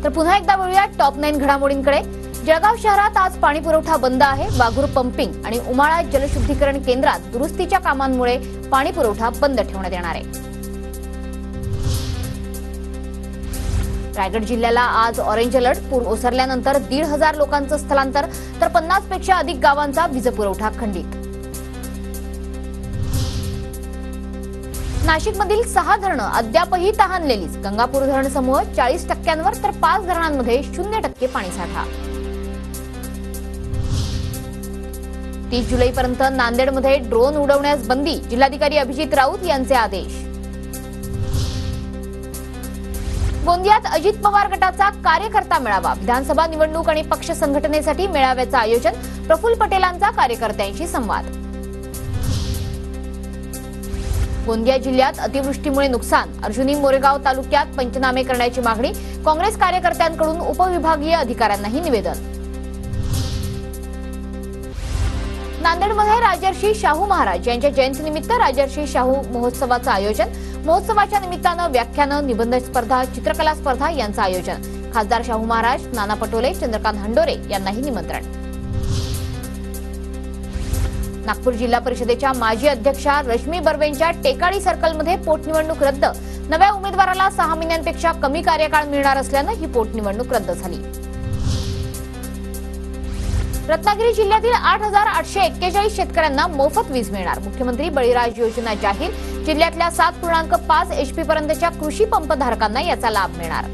तर पुन्हा एकदा वळूया टॉप 9 घडामोडींकडे। जळगाव शहरात आज पाणी पुरवठा बंद आहे। वाघूर पंपिंग आणि उमाळा जलशुद्धीकरण केंद्रात दुरुस्तीच्या कामांमुळे पाणी पुरवठा बंद ठेवण्यात येणार आहे। रायगड जिल्ह्याला आज ऑरेंज अलर्ट। पूर ओसरल्यानंतर 1,500 लोकांचं स्थलांतर, तर 50 पेक्षा अधिक गावांचा वीज पुरवठा खंडित। नाशिकमधील 6 धरणं अद्यापही तहानलेलीच। गंगापूर धरण समूह 40%वर, तर 5 धरणांमध्ये 0% पाणीसाठा। 30 जुलैपर्यंत नांदेडमध्ये ड्रोन उडवण्यास बंदी। जिल्हाधिकारी अभिजित राऊत यांचे आदेश। गोंदियात अजित पवार गटाचा कार्यकर्ता मेळावा। विधानसभा निवडणूक आणि पक्ष संघटनेसाठी मेळाव्याचं आयोजन। प्रफुल्ल पटेलांचा कार्यकर्त्यांशी संवाद। गोंदिया जिल्ह्यात अतिवृष्टीमुळे नुकसान। अर्जुनी मोरेगाव तालुक्यात पंचनामे करण्याची मागणी। काँग्रेस कार्यकर्त्यांकडून उपविभागीय अधिकाऱ्यांनाही निवेदन। नांदेडमध्ये राजर्षी शाहू महाराज यांच्या जयंतीनिमित्त राजर्षी शाहू महोत्सवाचं आयोजन। महोत्सवाच्या निमित्तानं व्याख्यानं, निबंध स्पर्धा, चित्रकला स्पर्धा यांचं आयोजन। खासदार शाहू महाराज, नाना पटोले, चंद्रकांत हंडोरे यांनाही निमंत्रण। नागपूर जिल्हा परिषदेच्या माजी अध्यक्षा रश्मी बर्वेंच्या टेकाडी सर्कलमध्ये पोटनिवडणूक रद्द। नव्या उमेदवाराला 6 महिन्यांपेक्षा कमी कार्यकाळ मिळणार असल्यानं ही पोटनिवडणूक रद्द झाली। रत्नागिरी जिल्ह्यातील 8,841 शेतकऱ्यांना मोफत वीज मिळणार। मुख्यमंत्री बळीराज योजना जाहीर। जिल्ह्यातल्या 7.5 HP पर्यंतच्या कृषी पंप धारकांना याचा लाभ मिळणार।